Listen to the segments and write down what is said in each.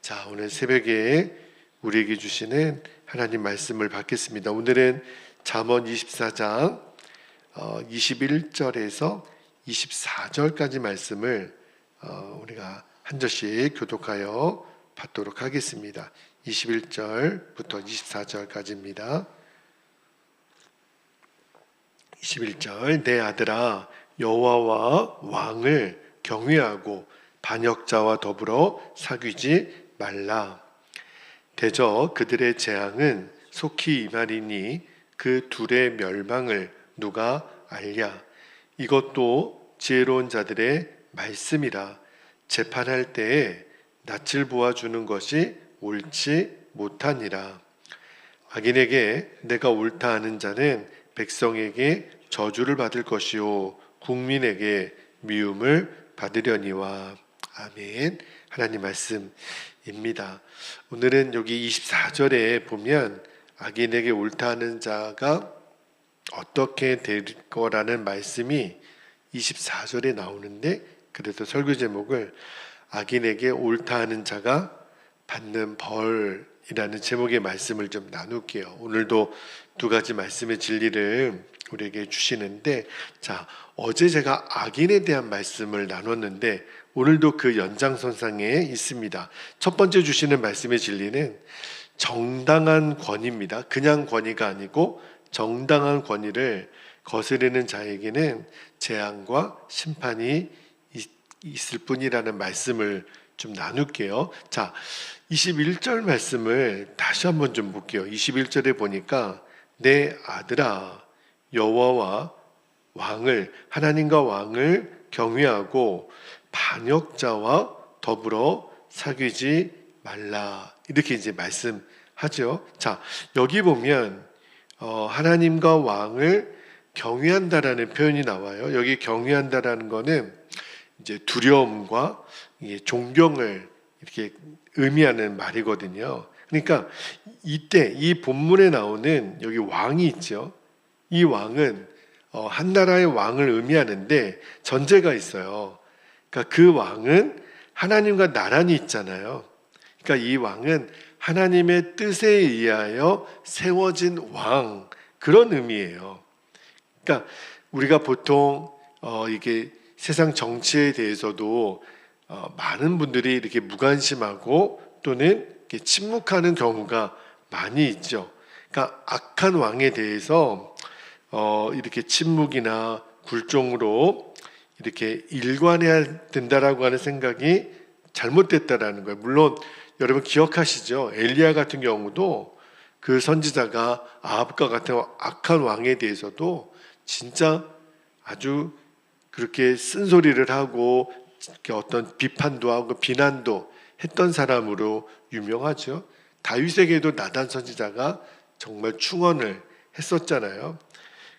자, 오늘 새벽에 우리에게 주시는 하나님 말씀을 받겠습니다. 오늘은 잠언 24장 21절에서 24절까지 말씀을 우리가 한 절씩 교독하여 받도록 하겠습니다. 21절부터 24절까지입니다. 21절, 내 아들아 여호와와 왕을 경외하고 반역자와 더불어 사귀지 말라. 대저 그들의 재앙은 속히 임하리니 그 둘의 멸망을 누가 알랴. 이것도 지혜로운 자들의 말씀이라. 재판할 때에 낯을 보아주는 것이 옳지 못하니라. 악인에게 내가 옳다 하는 자는 백성에게 저주를 받을 것이요 국민에게 미움을 받으려니와. 아멘. 하나님 말씀입니다. 오늘은 여기 24절에 보면 악인에게 옳다 하는 자가 어떻게 될 거라는 말씀이 24절에 나오는데, 그래서 설교 제목을 악인에게 옳다 하는 자가 받는 벌이라는 제목의 말씀을 좀 나눌게요. 오늘도 두 가지 말씀의 진리를 우리에게 주시는데, 자, 어제 제가 악인에 대한 말씀을 나눴는데 오늘도 그 연장선상에 있습니다. 첫 번째 주시는 말씀의 진리는 정당한 권위입니다. 그냥 권위가 아니고 정당한 권위를 거스르는 자에게는 재앙과 심판이 있을 뿐이라는 말씀을 좀 나눌게요. 자, 21절 말씀을 다시 한번 좀 볼게요. 21절에 보니까 내 아들아 여호와와 왕을, 하나님과 왕을 경외하고 반역자와 더불어 사귀지 말라, 이렇게 이제 말씀하죠. 자, 여기 보면 하나님과 왕을 경외한다라는 표현이 나와요. 여기 경외한다라는 거는 이제 두려움과 존경을 이렇게 의미하는 말이거든요. 그러니까 이때 이 본문에 나오는 여기 왕이 있죠. 이 왕은 한 나라의 왕을 의미하는데 전제가 있어요. 그러니까 그 왕은 하나님과 나란히 있잖아요. 그러니까 이 왕은 하나님의 뜻에 의하여 세워진 왕, 그런 의미예요. 그러니까 우리가 보통 이게 세상 정치에 대해서도 많은 분들이 이렇게 무관심하고 또는 이렇게 침묵하는 경우가 많이 있죠. 그러니까 악한 왕에 대해서 이렇게 침묵이나 굴종으로 이렇게 일관해야 된다라고 하는 생각이 잘못됐다라는 거예요. 물론 여러분 기억하시죠? 엘리야 같은 경우도 그 선지자가 아합과 같은 악한 왕에 대해서도 진짜 아주 그렇게 쓴소리를 하고 어떤 비판도 하고 비난도 했던 사람으로 유명하죠. 다윗에게도 나단 선지자가 정말 충언을 했었잖아요.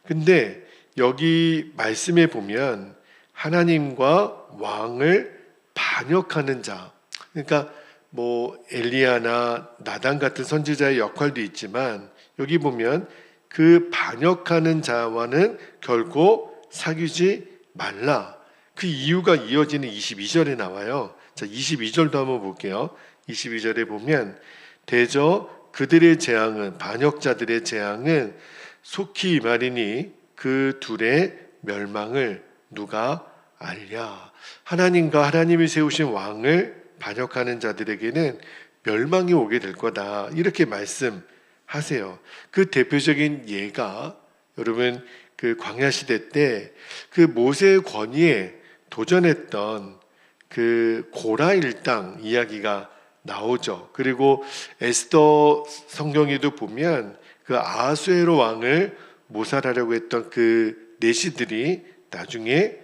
근데 여기 말씀에 보면 하나님과 왕을 반역하는 자, 그러니까 뭐 엘리야나 나단 같은 선지자의 역할도 있지만 여기 보면 그 반역하는 자와는 결코 사귀지 말라. 그 이유가 이어지는 22절에 나와요. 자, 22절도 한번 볼게요. 22절에 보면 대저 그들의 재앙은, 반역자들의 재앙은 속히 임하리니 그 둘의 멸망을 누가 알랴. 하나님과 하나님이 세우신 왕을 반역하는 자들에게는 멸망이 오게 될 거다, 이렇게 말씀하세요. 그 대표적인 예가 여러분 그 광야 시대 때 그 모세의 권위에 도전했던 그 고라 일당 이야기가 나오죠. 그리고 에스더 성경에도 보면 그 아하수에로 왕을 모살하려고 했던 그 내시들이 나중에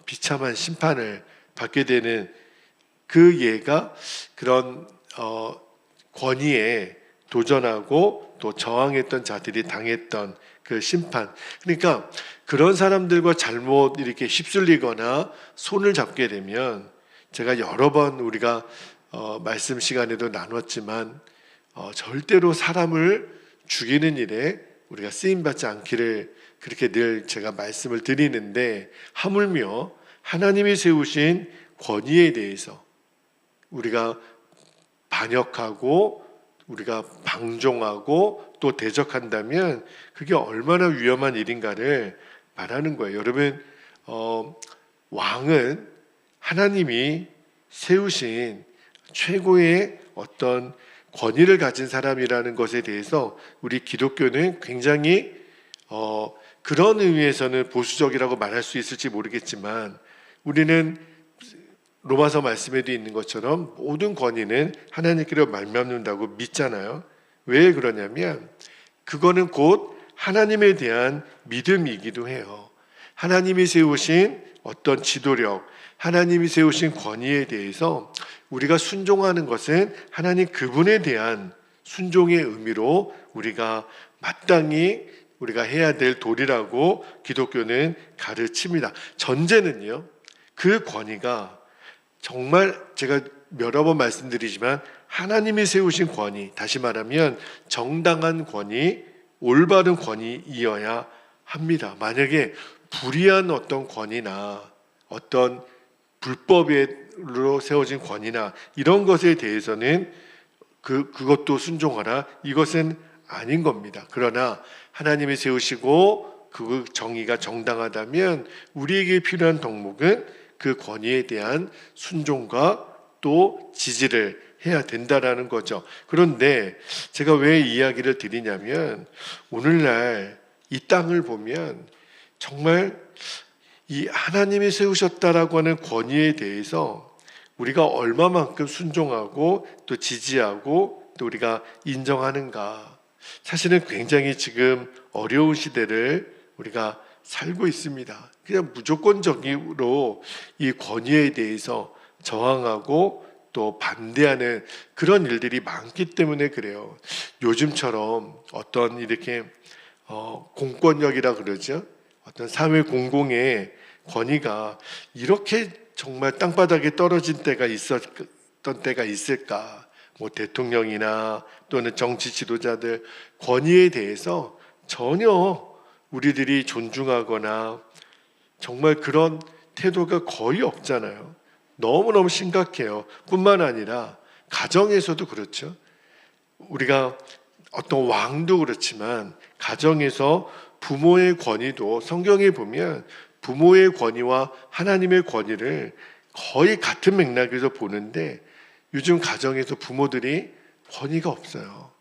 비참한 심판을 받게 되는 그 예가 그런 권위에 도전하고 또 저항했던 자들이 당했던 그 심판. 그러니까 그런 사람들과 잘못 이렇게 휩쓸리거나 손을 잡게 되면, 제가 여러 번 우리가 말씀 시간에도 나눴지만 절대로 사람을 죽이는 일에 우리가 쓰임받지 않기를 그렇게 늘 제가 말씀을 드리는데, 하물며 하나님이 세우신 권위에 대해서 우리가 반역하고 우리가 방종하고 또 대적한다면 그게 얼마나 위험한 일인가를 말하는 거예요. 여러분, 왕은 하나님이 세우신 최고의 어떤 권위를 가진 사람이라는 것에 대해서 우리 기독교는 굉장히 그런 의미에서는 보수적이라고 말할 수 있을지 모르겠지만, 우리는 로마서 말씀에도 있는 것처럼 모든 권위는 하나님께로 말미암는다고 믿잖아요. 왜 그러냐면 그거는 곧 하나님에 대한 믿음이기도 해요. 하나님이 세우신 어떤 지도력, 하나님이 세우신 권위에 대해서 우리가 순종하는 것은 하나님 그분에 대한 순종의 의미로 우리가 마땅히 우리가 해야 될 도리라고 기독교는 가르칩니다. 전제는요, 그 권위가 정말 제가 여러 번 말씀드리지만 하나님이 세우신 권위, 다시 말하면 정당한 권위, 올바른 권위이어야 합니다. 만약에 불의한 어떤 권위나 어떤 불법으로 세워진 권위나 이런 것에 대해서는 그것도 순종하라, 이것은 아닌 겁니다. 그러나 하나님이 세우시고 그 정의가 정당하다면 우리에게 필요한 덕목은 그 권위에 대한 순종과 또 지지를 해야 된다라는 거죠. 그런데 제가 왜 이야기를 드리냐면 오늘날 이 땅을 보면 정말 이 하나님이 세우셨다라고 하는 권위에 대해서 우리가 얼마만큼 순종하고 또 지지하고 또 우리가 인정하는가, 사실은 굉장히 지금 어려운 시대를 우리가 살고 있습니다. 그냥 무조건적으로 이 권위에 대해서 저항하고 또 반대하는 그런 일들이 많기 때문에 그래요. 요즘처럼 어떤 이렇게 공권력이라 그러죠. 어떤 사회 공공의 권위가 이렇게 정말 땅바닥에 떨어진 때가 있었던 때가 있을까? 뭐 대통령이나 또는 정치 지도자들 권위에 대해서 전혀 우리들이 존중하거나 정말 그런 태도가 거의 없잖아요. 너무너무 심각해요. 뿐만 아니라 가정에서도 그렇죠. 우리가 어떤 왕도 그렇지만 가정에서 부모의 권위도 성경에 보면 부모의 권위와 하나님의 권위를 거의 같은 맥락에서 보는데 요즘 가정에서 부모들이 권위가 없어요.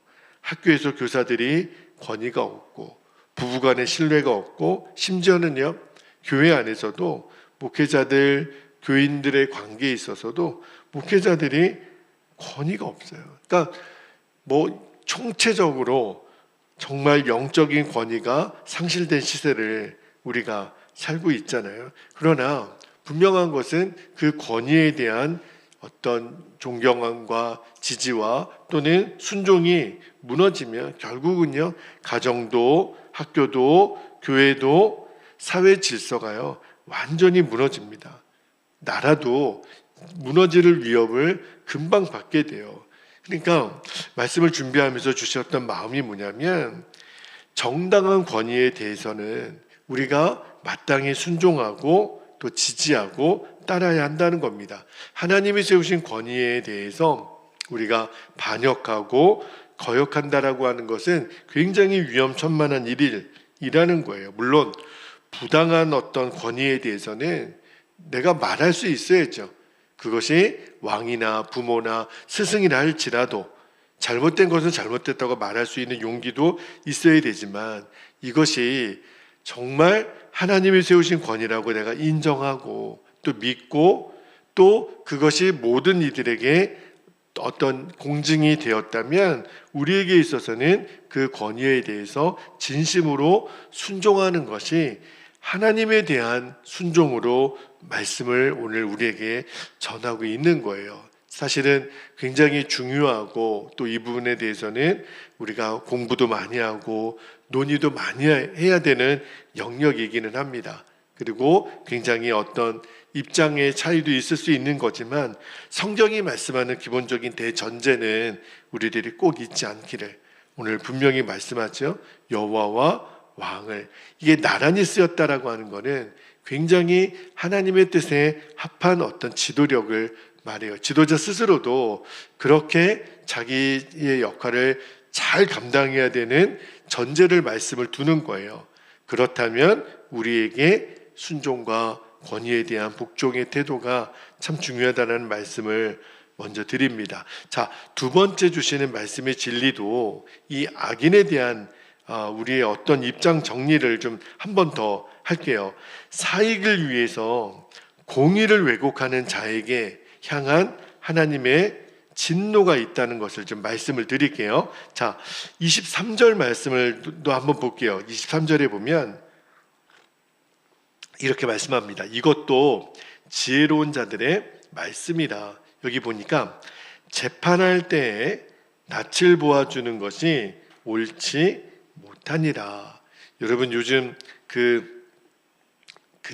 학교에서 교사들이 권위가 없고 부부간의 신뢰가 없고 심지어는요 교회 안에서도 목회자들 교인들의 관계에 있어서도 목회자들이 권위가 없어요. 그러니까 뭐 총체적으로 정말 영적인 권위가 상실된 시대를 우리가 살고 있잖아요. 그러나 분명한 것은 그 권위에 대한 어떤 존경함과 지지와 또는 순종이 무너지면 결국은요 가정도 학교도 교회도 사회 질서가요 완전히 무너집니다. 나라도 무너질 위협을 금방 받게 돼요. 그러니까 말씀을 준비하면서 주셨던 마음이 뭐냐면 정당한 권위에 대해서는 우리가 마땅히 순종하고 또 지지하고 따라야 한다는 겁니다. 하나님이 세우신 권위에 대해서 우리가 반역하고 거역한다라고 하는 것은 굉장히 위험천만한 일이라는 거예요. 물론 부당한 어떤 권위에 대해서는 내가 말할 수 있어야죠. 그것이 왕이나 부모나 스승이라 할지라도 잘못된 것은 잘못됐다고 말할 수 있는 용기도 있어야 되지만 이것이 정말 하나님이 세우신 권위라고 내가 인정하고 또 믿고 또 그것이 모든 이들에게 어떤 공증이 되었다면 우리에게 있어서는 그 권위에 대해서 진심으로 순종하는 것이 하나님에 대한 순종으로 말씀을 오늘 우리에게 전하고 있는 거예요. 사실은 굉장히 중요하고 또 이 부분에 대해서는 우리가 공부도 많이 하고 논의도 많이 해야 되는 영역이기는 합니다. 그리고 굉장히 어떤 입장의 차이도 있을 수 있는 거지만 성경이 말씀하는 기본적인 대전제는 우리들이 꼭 잊지 않기를 오늘 분명히 말씀하죠. 여호와와 왕을, 이게 나란히 쓰였다라고 하는 것은 굉장히 하나님의 뜻에 합한 어떤 지도력을 말이에요. 지도자 스스로도 그렇게 자기의 역할을 잘 감당해야 되는 전제를 말씀을 두는 거예요. 그렇다면 우리에게 순종과 권위에 대한 복종의 태도가 참 중요하다는 말씀을 먼저 드립니다. 자, 두 번째 주시는 말씀의 진리도 이 악인에 대한 우리의 어떤 입장 정리를 좀 한 번 더 할게요. 사익을 위해서 공의를 왜곡하는 자에게 향한 하나님의 진노가 있다는 것을 좀 말씀을 드릴게요. 자, 23절 말씀을 또 한번 볼게요. 23절에 보면 이렇게 말씀합니다. 이것도 지혜로운 자들의 말씀이라. 여기 보니까 재판할 때에 낯을 보아주는 것이 옳지 못하니라. 여러분 요즘 그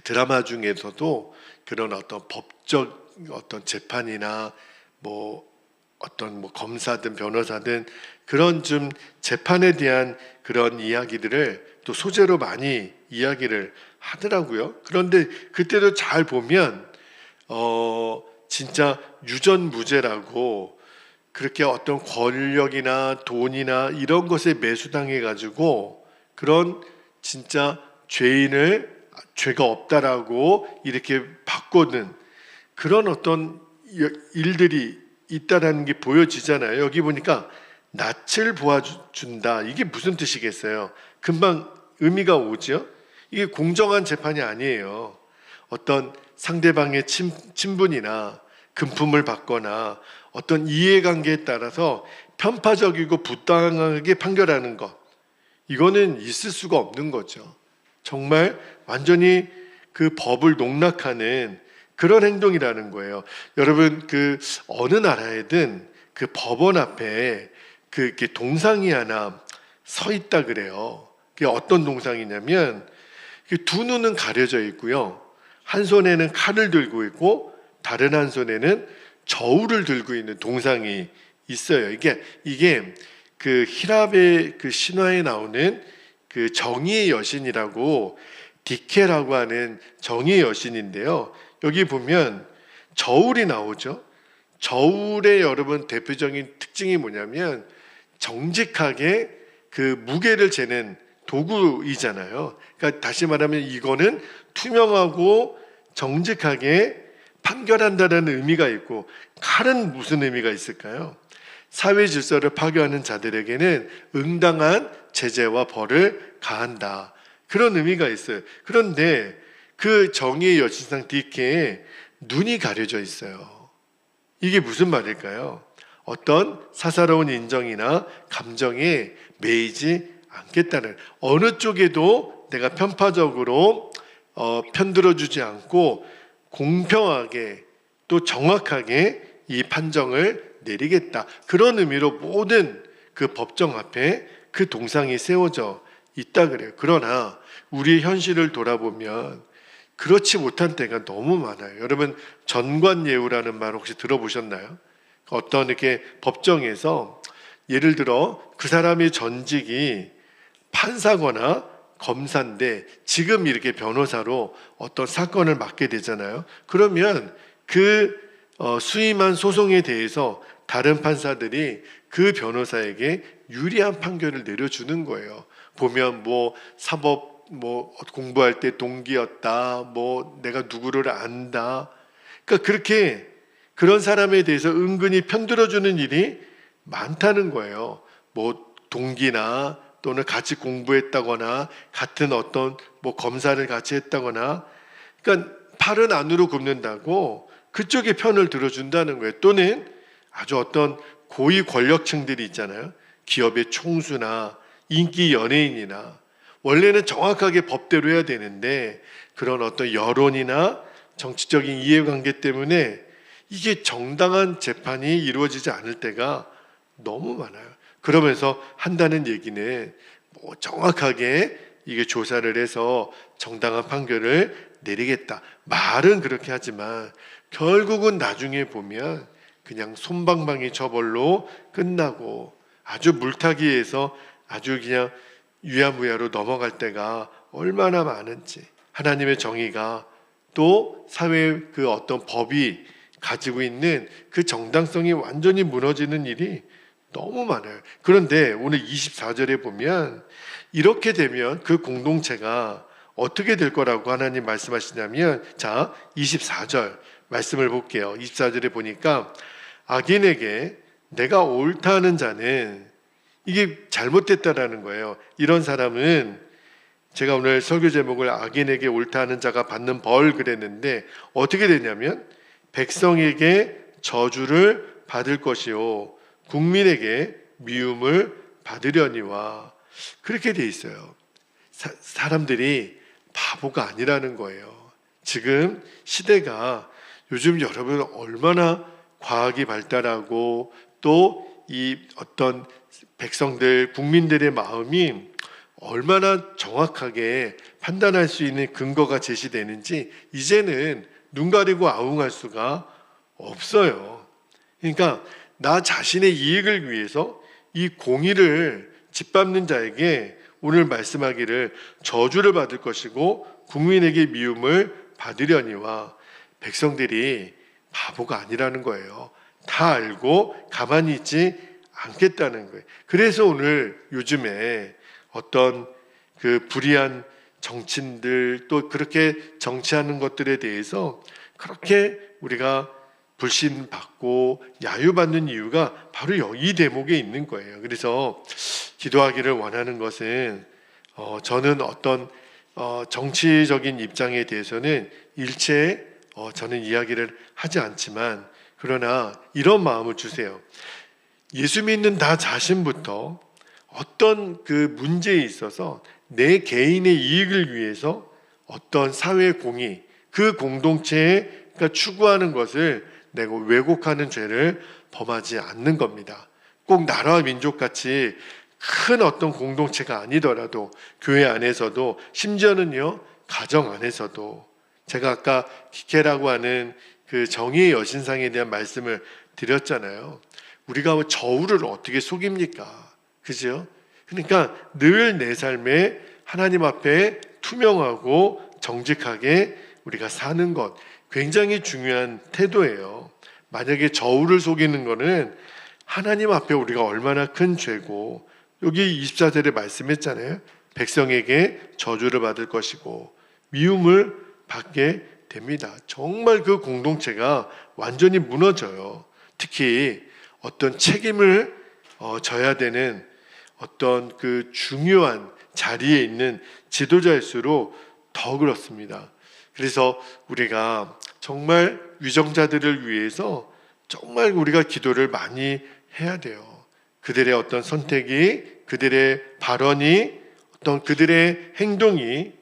드라마 중에서도 그런 어떤 법적 어떤 재판이나 어떤 검사든 변호사든 그런 좀 재판에 대한 그런 이야기들을 또 소재로 많이 이야기를 하더라고요. 그런데 그때도 잘 보면 진짜 유전무죄라고 그렇게 어떤 권력이나 돈이나 이런 것에 매수당해 가지고 그런 진짜 죄인을 죄가 없다라고 이렇게 바꾸는 그런 어떤 일들이 있다라는 게 보여지잖아요. 여기 보니까 낯을 보아준다. 이게 무슨 뜻이겠어요? 금방 의미가 오죠. 이게 공정한 재판이 아니에요. 어떤 상대방의 친분이나 금품을 받거나 어떤 이해관계에 따라서 편파적이고 부당하게 판결하는 것, 이거는 있을 수가 없는 거죠. 정말 완전히 그 법을 농락하는 그런 행동이라는 거예요. 여러분 그 어느 나라에든 그 법원 앞에 이렇게 동상이 하나 서 있다 그래요. 그게 어떤 동상이냐면 두 눈은 가려져 있고요. 한 손에는 칼을 들고 있고 다른 한 손에는 저울을 들고 있는 동상이 있어요. 이게 그 히랍의 그 신화에 나오는 그 정의의 여신이라고 디케라고 하는 정의의 여신인데요. 여기 보면 저울이 나오죠. 저울의 여러분 대표적인 특징이 뭐냐면 정직하게 그 무게를 재는 도구이잖아요. 그러니까 다시 말하면 이거는 투명하고 정직하게 판결한다는 의미가 있고, 칼은 무슨 의미가 있을까요? 사회 질서를 파괴하는 자들에게는 응당한 제재와 벌을 가한다. 그런 의미가 있어요. 그런데 그 정의의 여신상 디케에 눈이 가려져 있어요. 이게 무슨 말일까요? 어떤 사사로운 인정이나 감정에 매이지 않겠다는, 어느 쪽에도 내가 편파적으로 편들어주지 않고 공평하게 또 정확하게 이 판정을 내리겠다. 그런 의미로 모든 그 법정 앞에 그 동상이 세워져 있다 그래요. 그러나 우리의 현실을 돌아보면 그렇지 못한 때가 너무 많아요. 여러분 전관예우라는 말 혹시 들어보셨나요? 어떤 이렇게 법정에서 예를 들어 그 사람의 전직이 판사거나 검사인데 지금 이렇게 변호사로 어떤 사건을 맡게 되잖아요. 그러면 그 수임한 소송에 대해서 다른 판사들이 그 변호사에게 유리한 판결을 내려주는 거예요. 보면 사법 공부할 때 동기였다, 내가 누구를 안다. 그러니까 그렇게 그런 사람에 대해서 은근히 편들어주는 일이 많다는 거예요. 동기나 또는 같이 공부했다거나 같은 어떤 검사를 같이 했다거나, 그러니까 팔은 안으로 굽는다고 그쪽의 편을 들어준다는 거예요. 또는 아주 어떤 고위 권력층들이 있잖아요. 기업의 총수나 인기 연예인이나 원래는 정확하게 법대로 해야 되는데 그런 어떤 여론이나 정치적인 이해관계 때문에 이게 정당한 재판이 이루어지지 않을 때가 너무 많아요. 그러면서 한다는 얘기는 정확하게 이게 조사를 해서 정당한 판결을 내리겠다. 말은 그렇게 하지만 결국은 나중에 보면 그냥 솜방망이 처벌로 끝나고 아주 물타기에서 아주 그냥 유야무야로 넘어갈 때가 얼마나 많은지, 하나님의 정의가 또 사회의 그 어떤 법이 가지고 있는 그 정당성이 완전히 무너지는 일이 너무 많아요. 그런데 오늘 24절에 보면 이렇게 되면 그 공동체가 어떻게 될 거라고 하나님 말씀하시냐면, 자, 24절 말씀을 볼게요. 24절에 보니까 악인에게 내가 옳다 하는 자는, 이게 잘못됐다라는 거예요. 이런 사람은, 제가 오늘 설교 제목을 악인에게 옳다 하는 자가 받는 벌 그랬는데 어떻게 되냐면 백성에게 저주를 받을 것이요 국민에게 미움을 받으려니와, 그렇게 돼 있어요. 사람들이 바보가 아니라는 거예요. 지금 시대가, 요즘 여러분 얼마나 과학이 발달하고 또 이 어떤 백성들, 국민들의 마음이 얼마나 정확하게 판단할 수 있는 근거가 제시되는지 이제는 눈 가리고 아웅할 수가 없어요. 그러니까 나 자신의 이익을 위해서 이 공의를 짓밟는 자에게 오늘 말씀하기를 저주를 받을 것이고 국민에게 미움을 받으려니와, 백성들이 바보가 아니라는 거예요. 다 알고 가만히 있지 않겠다는 거예요. 그래서 오늘 요즘에 어떤 그 불의한 정치인들, 또 그렇게 정치하는 것들에 대해서 그렇게 우리가 불신받고 야유받는 이유가 바로 이 대목에 있는 거예요. 그래서 기도하기를 원하는 것은, 저는 어떤 정치적인 입장에 대해서는 일체 저는 이야기를 하지 않지만, 그러나 이런 마음을 주세요. 예수 믿는 나 자신부터 어떤 그 문제에 있어서 내 개인의 이익을 위해서 어떤 사회 공의, 그 공동체가 추구하는 것을 내가 왜곡하는 죄를 범하지 않는 겁니다. 꼭 나라와 민족같이 큰 어떤 공동체가 아니더라도 교회 안에서도, 심지어는요 가정 안에서도, 제가 아까 기케라고 하는 그 정의의 여신상에 대한 말씀을 드렸잖아요. 우리가 저울을 어떻게 속입니까? 그죠? 그러니까 늘 내 삶에 하나님 앞에 투명하고 정직하게 우리가 사는 것, 굉장히 중요한 태도예요. 만약에 저울을 속이는 거는 하나님 앞에 우리가 얼마나 큰 죄고, 여기 24절에 말씀했잖아요. 백성에게 저주를 받을 것이고 미움을 받게 됩니다. 정말 그 공동체가 완전히 무너져요. 특히 어떤 책임을 져야 되는 어떤 그 중요한 자리에 있는 지도자일수록 더 그렇습니다. 그래서 우리가 정말 위정자들을 위해서 정말 우리가 기도를 많이 해야 돼요. 그들의 어떤 선택이, 그들의 발언이, 어떤 그들의 행동이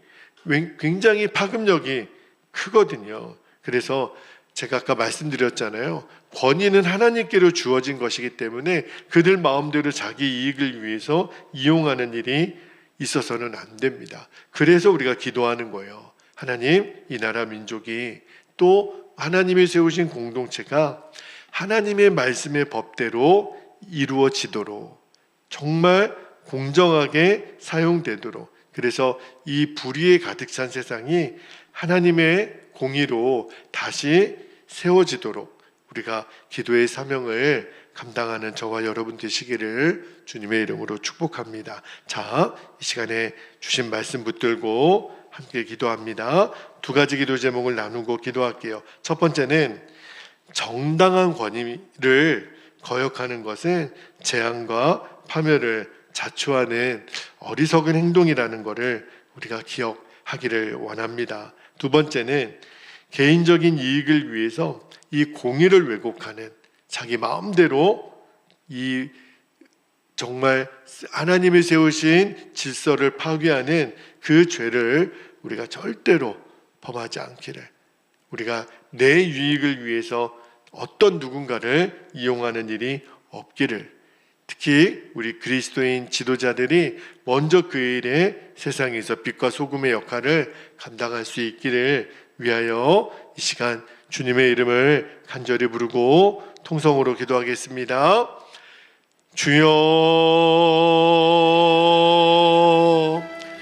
굉장히 파급력이 크거든요. 그래서 제가 아까 말씀드렸잖아요. 권위는 하나님께로 주어진 것이기 때문에 그들 마음대로 자기 이익을 위해서 이용하는 일이 있어서는 안 됩니다. 그래서 우리가 기도하는 거예요. 하나님, 이 나라 민족이, 또 하나님이 세우신 공동체가 하나님의 말씀의 법대로 이루어지도록, 정말 공정하게 사용되도록, 그래서 이 불의에 가득 찬 세상이 하나님의 공의로 다시 세워지도록 우리가 기도의 사명을 감당하는 저와 여러분 되시기를 주님의 이름으로 축복합니다. 자, 이 시간에 주신 말씀 붙들고 함께 기도합니다. 두 가지 기도 제목을 나누고 기도할게요. 첫 번째는 정당한 권위를 거역하는 것은 재앙과 파멸을 자초하는 어리석은 행동이라는 것을 우리가 기억하기를 원합니다. 두 번째는 개인적인 이익을 위해서 이 공의를 왜곡하는, 자기 마음대로 이 정말 하나님이 세우신 질서를 파괴하는 그 죄를 우리가 절대로 범하지 않기를, 우리가 내 유익을 위해서 어떤 누군가를 이용하는 일이 없기를, 특히 우리 그리스도인 지도자들이 먼저 그 일에 세상에서 빛과 소금의 역할을 감당할 수 있기를 위하여 이 시간 주님의 이름을 간절히 부르고 통성으로 기도하겠습니다. 주여